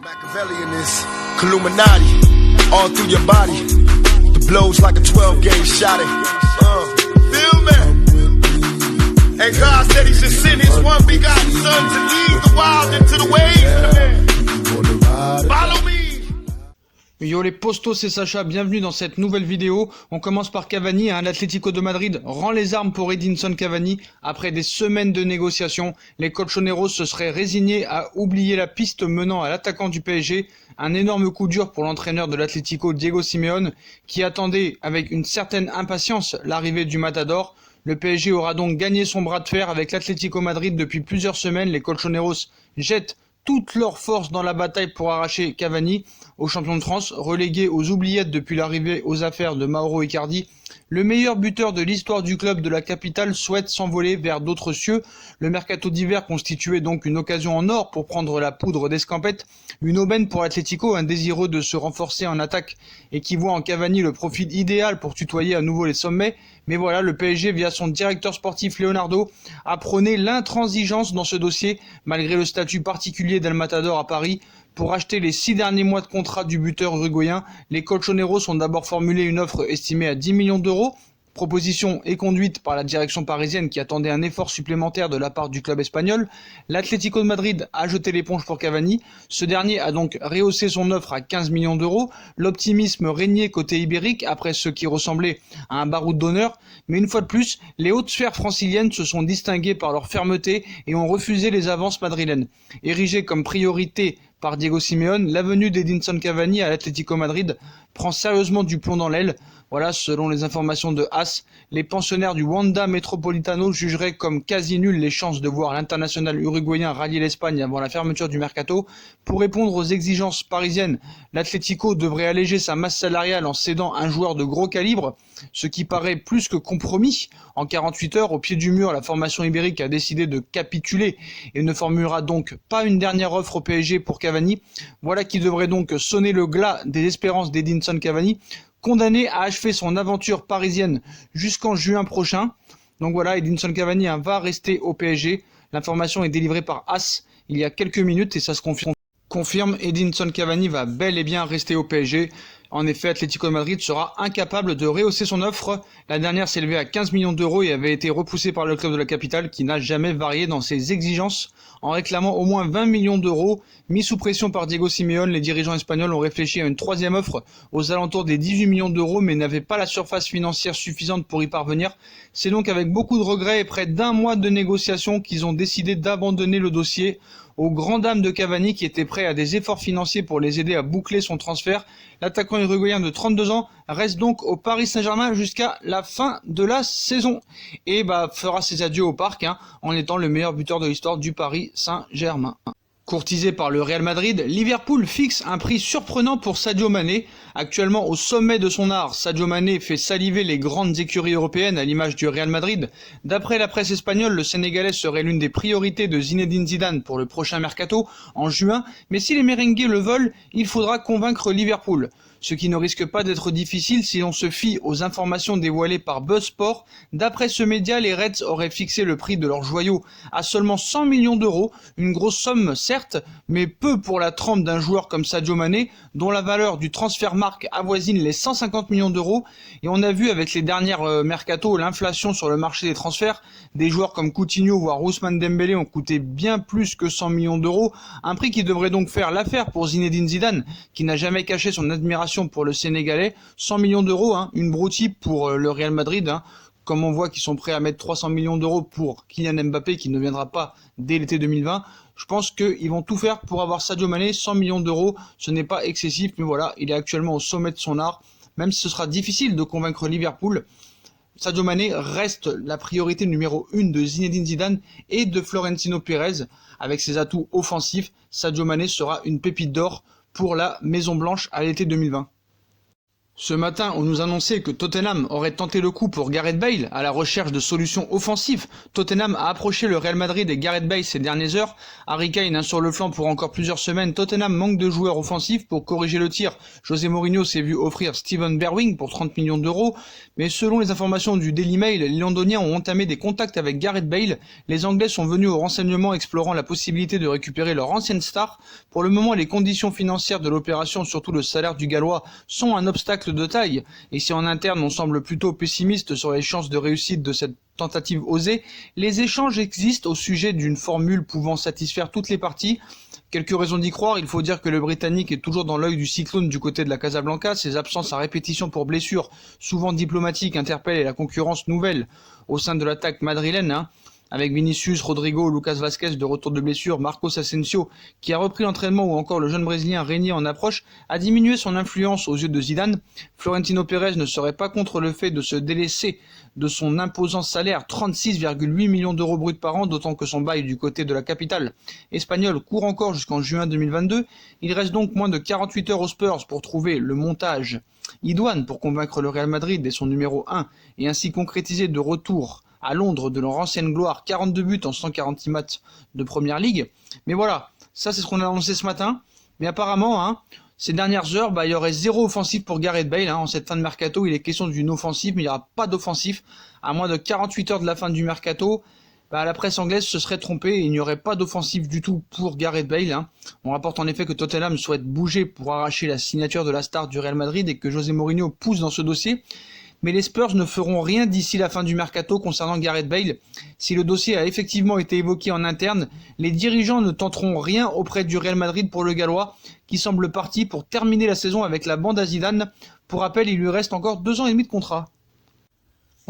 Machiavelli in this Illuminati, all through your body. The blows like a 12-gauge shot. Feel me? And God said He should send His one begotten Son to lead the wild into the ways. Follow me. Yo les postos, c'est Sacha, bienvenue dans cette nouvelle vidéo. On commence par Cavani, l'Atlético de Madrid rend les armes pour Edinson Cavani. Après des semaines de négociations, les colchoneros se seraient résignés à oublier la piste menant à l'attaquant du PSG. Un énorme coup dur pour l'entraîneur de l'Atlético, Diego Simeone, qui attendait avec une certaine impatience l'arrivée du Matador. Le PSG aura donc gagné son bras de fer avec l'Atlético Madrid depuis plusieurs semaines. Les colchoneros jettent toute leur force dans la bataille pour arracher Cavani au champion de France, relégué aux oubliettes depuis l'arrivée aux affaires de Mauro Icardi. Le meilleur buteur de l'histoire du club de la capitale souhaite s'envoler vers d'autres cieux. Le mercato d'hiver constituait donc une occasion en or pour prendre la poudre d'escampette. Une aubaine pour l'Atlético, un désireux de se renforcer en attaque et qui voit en Cavani le profil idéal pour tutoyer à nouveau les sommets. Mais voilà, le PSG, via son directeur sportif Leonardo, a prôné l'intransigeance dans ce dossier, malgré le statut particulier d'El Matador à Paris. Pour acheter les 6 derniers mois de contrat du buteur uruguayen, les colchoneros ont d'abord formulé une offre estimée à 10 millions d'euros. Proposition est conduite par la direction parisienne qui attendait un effort supplémentaire de la part du club espagnol. L'Atlético de Madrid a jeté l'éponge pour Cavani. Ce dernier a donc rehaussé son offre à 15 millions d'euros. L'optimisme régnait côté ibérique après ce qui ressemblait à un baroud d'honneur. Mais une fois de plus, les hautes sphères franciliennes se sont distinguées par leur fermeté et ont refusé les avances madrilènes. Érigée comme priorité par Diego Simeone, la venue d'Edinson Cavani à l'Atlético Madrid prend sérieusement du plomb dans l'aile. Voilà, selon les informations de AS, les pensionnaires du Wanda Metropolitano jugeraient comme quasi nulles les chances de voir l'international uruguayen rallier l'Espagne avant la fermeture du mercato. Pour répondre aux exigences parisiennes, l'Atlético devrait alléger sa masse salariale en cédant un joueur de gros calibre, ce qui paraît plus que compromis. En 48 heures, au pied du mur, la formation ibérique a décidé de capituler et ne formulera donc pas une dernière offre au PSG pour Cavani. Voilà qui devrait donc sonner le glas des espérances d'Edinson Cavani, condamné à achever son aventure parisienne jusqu'en juin prochain. Donc voilà, Edinson Cavani va rester au PSG. L'information est délivrée par AS il y a quelques minutes et ça se confirme. Edinson Cavani va bel et bien rester au PSG. En effet, Atlético de Madrid sera incapable de rehausser son offre. La dernière s'élevait à 15 millions d'euros et avait été repoussée par le club de la capitale qui n'a jamais varié dans ses exigences en réclamant au moins 20 millions d'euros. Mis sous pression par Diego Simeone, les dirigeants espagnols ont réfléchi à une troisième offre aux alentours des 18 millions d'euros mais n'avaient pas la surface financière suffisante pour y parvenir. C'est donc avec beaucoup de regrets et près d'un mois de négociations qu'ils ont décidé d'abandonner le dossier. Aux grandes dames de Cavani qui était prêt à des efforts financiers pour les aider à boucler son transfert, l'attaquant uruguayen de 32 ans reste donc au Paris Saint-Germain jusqu'à la fin de la saison et fera ses adieux au parc en étant le meilleur buteur de l'histoire du Paris Saint-Germain. Courtisé par le Real Madrid, Liverpool fixe un prix surprenant pour Sadio Mané. Actuellement au sommet de son art, Sadio Mané fait saliver les grandes écuries européennes à l'image du Real Madrid. D'après la presse espagnole, le Sénégalais serait l'une des priorités de Zinedine Zidane pour le prochain mercato en juin. Mais si les merengues le veulent, il faudra convaincre Liverpool. Ce qui ne risque pas d'être difficile si l'on se fie aux informations dévoilées par BuzzSport. D'après ce média, les Reds auraient fixé le prix de leur joyau à seulement 100 millions d'euros, une grosse somme certes, mais peu pour la trempe d'un joueur comme Sadio Mané, dont la valeur du transfermarkt avoisine les 150 millions d'euros. Et on a vu avec les dernières mercato l'inflation sur le marché des transferts. Des joueurs comme Coutinho voire Ousmane Dembélé ont coûté bien plus que 100 millions d'euros, un prix qui devrait donc faire l'affaire pour Zinedine Zidane, qui n'a jamais caché son admiration pour le Sénégalais. 100 millions d'euros, une broutille pour le Real Madrid, comme on voit qu'ils sont prêts à mettre 300 millions d'euros pour Kylian Mbappé qui ne viendra pas dès l'été 2020. Je pense qu'ils vont tout faire pour avoir Sadio Mané. 100 millions d'euros, ce n'est pas excessif, mais voilà, il est actuellement au sommet de son art. Même si ce sera difficile de convaincre Liverpool, Sadio Mané reste la priorité numéro 1 de Zinedine Zidane et de Florentino Pérez. Avec ses atouts offensifs, Sadio Mané sera une pépite d'or pour la Maison Blanche à l'été 2020. Ce matin, on nous annonçait que Tottenham aurait tenté le coup pour Gareth Bale à la recherche de solutions offensives. Tottenham a approché le Real Madrid et Gareth Bale ces dernières heures. Harry Kane sur le flanc pour encore plusieurs semaines. Tottenham manque de joueurs offensifs. Pour corriger le tir, José Mourinho s'est vu offrir Steven Bergwijn pour 30 millions d'euros. Mais selon les informations du Daily Mail, les Londoniens ont entamé des contacts avec Gareth Bale. Les Anglais sont venus au renseignement explorant la possibilité de récupérer leur ancienne star. Pour le moment, les conditions financières de l'opération, surtout le salaire du Gallois, sont un obstacle de taille, et si en interne on semble plutôt pessimiste sur les chances de réussite de cette tentative osée, les échanges existent au sujet d'une formule pouvant satisfaire toutes les parties. Quelques raisons d'y croire. Il faut dire que le Britannique est toujours dans l'œil du cyclone du côté de la Casablanca. Ses absences à répétition pour blessures, souvent diplomatiques, interpellent la concurrence nouvelle au sein de l'attaque madrilène, avec Vinicius, Rodrigo, Lucas Vazquez de retour de blessure, Marcos Asensio qui a repris l'entraînement ou encore le jeune Brésilien Renier en approche, a diminué son influence aux yeux de Zidane. Florentino Pérez ne serait pas contre le fait de se délaisser de son imposant salaire, 36,8 millions d'euros bruts par an, d'autant que son bail du côté de la capitale espagnole court encore jusqu'en juin 2022. Il reste donc moins de 48 heures aux Spurs pour trouver le montage idoine pour convaincre le Real Madrid et son numéro 1 et ainsi concrétiser de retour à Londres de leur ancienne gloire, 42 buts en 146 matchs de Première Ligue. Mais voilà, ça c'est ce qu'on a annoncé ce matin. Mais apparemment, ces dernières heures, il y aurait zéro offensif pour Gareth Bale. En cette fin de mercato, il est question d'une offensive, mais il n'y aura pas d'offensif. À moins de 48 heures de la fin du mercato, la presse anglaise se serait trompée et il n'y aurait pas d'offensive du tout pour Gareth Bale. On rapporte en effet que Tottenham souhaite bouger pour arracher la signature de la star du Real Madrid et que José Mourinho pousse dans ce dossier. Mais les Spurs ne feront rien d'ici la fin du mercato concernant Gareth Bale. Si le dossier a effectivement été évoqué en interne, les dirigeants ne tenteront rien auprès du Real Madrid pour le Gallois, qui semble parti pour terminer la saison avec la bande à Zidane. Pour rappel, il lui reste encore 2 ans et demi de contrat.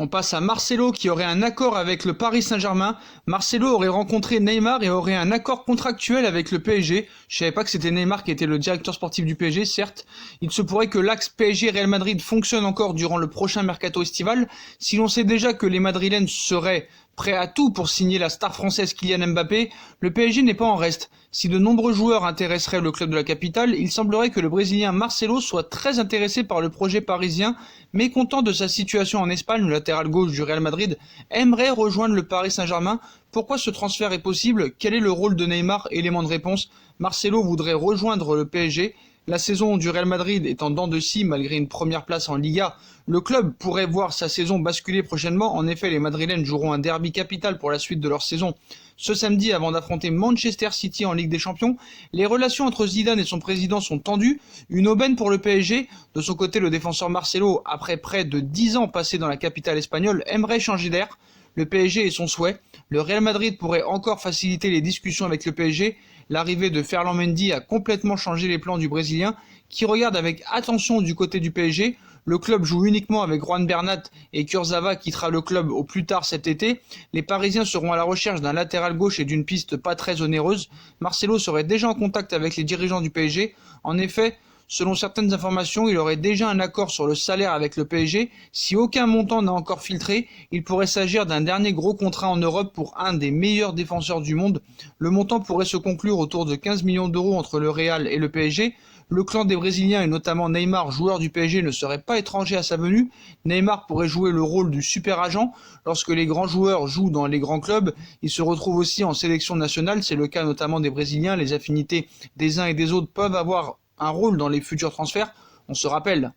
On passe à Marcelo qui aurait un accord avec le Paris Saint-Germain. Marcelo aurait rencontré Neymar et aurait un accord contractuel avec le PSG. Je savais pas que c'était Neymar qui était le directeur sportif du PSG, certes. Il se pourrait que l'axe PSG-Real Madrid fonctionne encore durant le prochain mercato estival. Si l'on sait déjà que les Madrilènes seraient prêts à tout pour signer la star française Kylian Mbappé, le PSG n'est pas en reste. Si de nombreux joueurs intéresseraient le club de la capitale, il semblerait que le Brésilien Marcelo soit très intéressé par le projet parisien, mécontent de sa situation en Espagne, le latéral gauche du Real Madrid aimerait rejoindre le Paris Saint-Germain. Pourquoi ce transfert est possible? Quel est le rôle de Neymar? Élément de réponse, Marcelo voudrait rejoindre le PSG. La saison du Real Madrid est en dents de scie malgré une première place en Liga. Le club pourrait voir sa saison basculer prochainement. En effet, les Madrilènes joueront un derby capital pour la suite de leur saison ce samedi avant d'affronter Manchester City en Ligue des Champions. Les relations entre Zidane et son président sont tendues. Une aubaine pour le PSG. De son côté, le défenseur Marcelo, après près de 10 ans passés dans la capitale espagnole, aimerait changer d'air. Le PSG est son souhait. Le Real Madrid pourrait encore faciliter les discussions avec le PSG. L'arrivée de Ferland Mendy a complètement changé les plans du Brésilien, qui regarde avec attention du côté du PSG. Le club joue uniquement avec Juan Bernat et Kurzawa quittera le club au plus tard cet été. Les Parisiens seront à la recherche d'un latéral gauche et d'une piste pas très onéreuse. Marcelo serait déjà en contact avec les dirigeants du PSG. En effet, selon certaines informations, il aurait déjà un accord sur le salaire avec le PSG. Si aucun montant n'a encore filtré, il pourrait s'agir d'un dernier gros contrat en Europe pour un des meilleurs défenseurs du monde. Le montant pourrait se conclure autour de 15 millions d'euros entre le Real et le PSG. Le clan des Brésiliens et notamment Neymar, joueur du PSG, ne serait pas étranger à sa venue. Neymar pourrait jouer le rôle du super agent. Lorsque les grands joueurs jouent dans les grands clubs, ils se retrouvent aussi en sélection nationale. C'est le cas notamment des Brésiliens. Les affinités des uns et des autres peuvent avoir un rôle dans les futurs transferts. On se rappelle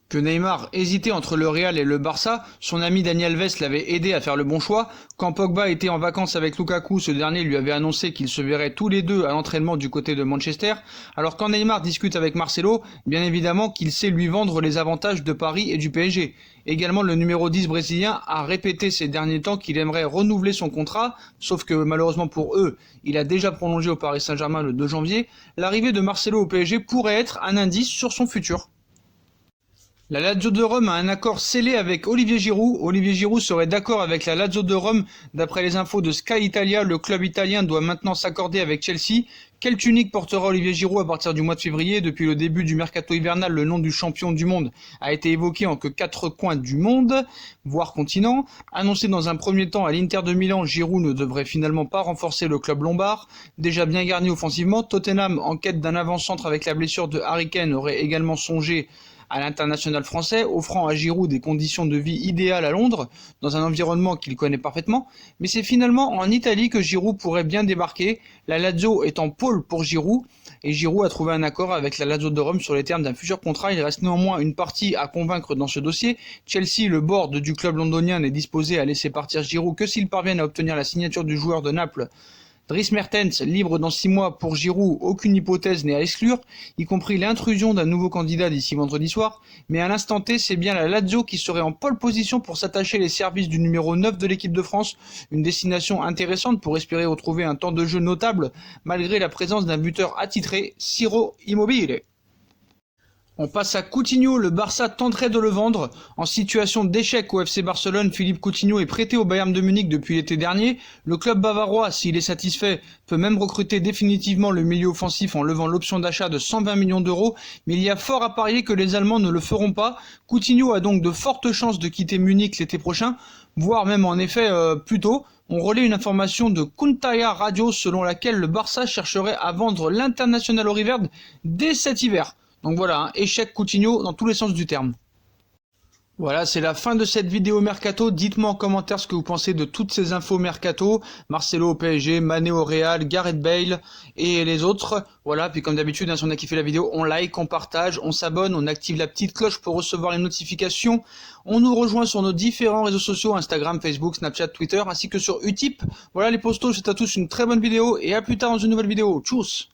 que Neymar hésitait entre le Real et le Barça. Son ami Dani Alves l'avait aidé à faire le bon choix. Quand Pogba était en vacances avec Lukaku, ce dernier lui avait annoncé qu'ils se verraient tous les deux à l'entraînement du côté de Manchester. Alors quand Neymar discute avec Marcelo, bien évidemment qu'il sait lui vendre les avantages de Paris et du PSG. Également, le numéro 10 brésilien a répété ces derniers temps qu'il aimerait renouveler son contrat, sauf que malheureusement pour eux, il a déjà prolongé au Paris Saint-Germain le 2 janvier. L'arrivée de Marcelo au PSG pourrait être un indice sur son futur. La Lazio de Rome a un accord scellé avec Olivier Giroud. Olivier Giroud serait d'accord avec la Lazio de Rome. D'après les infos de Sky Italia, le club italien doit maintenant s'accorder avec Chelsea. Quelle tunique portera Olivier Giroud à partir du mois de février? Depuis le début du mercato hivernal, le nom du champion du monde a été évoqué en que 4 coins du monde, voire continent. Annoncé dans un premier temps à l'Inter de Milan, Giroud ne devrait finalement pas renforcer le club lombard. Déjà bien garni offensivement, Tottenham, en quête d'un avant-centre avec la blessure de Harry Kane, aurait également songé à l'international français, offrant à Giroud des conditions de vie idéales à Londres, dans un environnement qu'il connaît parfaitement, mais c'est finalement en Italie que Giroud pourrait bien débarquer, la Lazio est en pôle pour Giroud, et Giroud a trouvé un accord avec la Lazio de Rome sur les termes d'un futur contrat. Il reste néanmoins une partie à convaincre dans ce dossier. Chelsea, le board du club londonien, n'est disposé à laisser partir Giroud que s'ils parviennent à obtenir la signature du joueur de Naples, Dries Mertens, libre dans 6 mois pour Giroud, aucune hypothèse n'est à exclure, y compris l'intrusion d'un nouveau candidat d'ici vendredi soir, mais à l'instant T, c'est bien la Lazio qui serait en pole position pour s'attacher les services du numéro 9 de l'équipe de France, une destination intéressante pour espérer retrouver un temps de jeu notable, malgré la présence d'un buteur attitré, Ciro Immobile. On passe à Coutinho, le Barça tenterait de le vendre. En situation d'échec au FC Barcelone, Philippe Coutinho est prêté au Bayern de Munich depuis l'été dernier. Le club bavarois, s'il est satisfait, peut même recruter définitivement le milieu offensif en levant l'option d'achat de 120 millions d'euros, mais il y a fort à parier que les Allemands ne le feront pas. Coutinho a donc de fortes chances de quitter Munich l'été prochain, voire même en effet plus tôt. On relaie une information de Kuntaya Radio selon laquelle le Barça chercherait à vendre l'international auriverde dès cet hiver. Donc voilà, échec Coutinho dans tous les sens du terme. Voilà, c'est la fin de cette vidéo Mercato. Dites-moi en commentaire ce que vous pensez de toutes ces infos Mercato. Marcelo au PSG, Mané au Real, Gareth Bale et les autres. Voilà, puis comme d'habitude, si on a kiffé la vidéo, on like, on partage, on s'abonne, on active la petite cloche pour recevoir les notifications. On nous rejoint sur nos différents réseaux sociaux, Instagram, Facebook, Snapchat, Twitter, ainsi que sur Utip. Voilà les postos, c'est à tous une très bonne vidéo et à plus tard dans une nouvelle vidéo. Tchuss!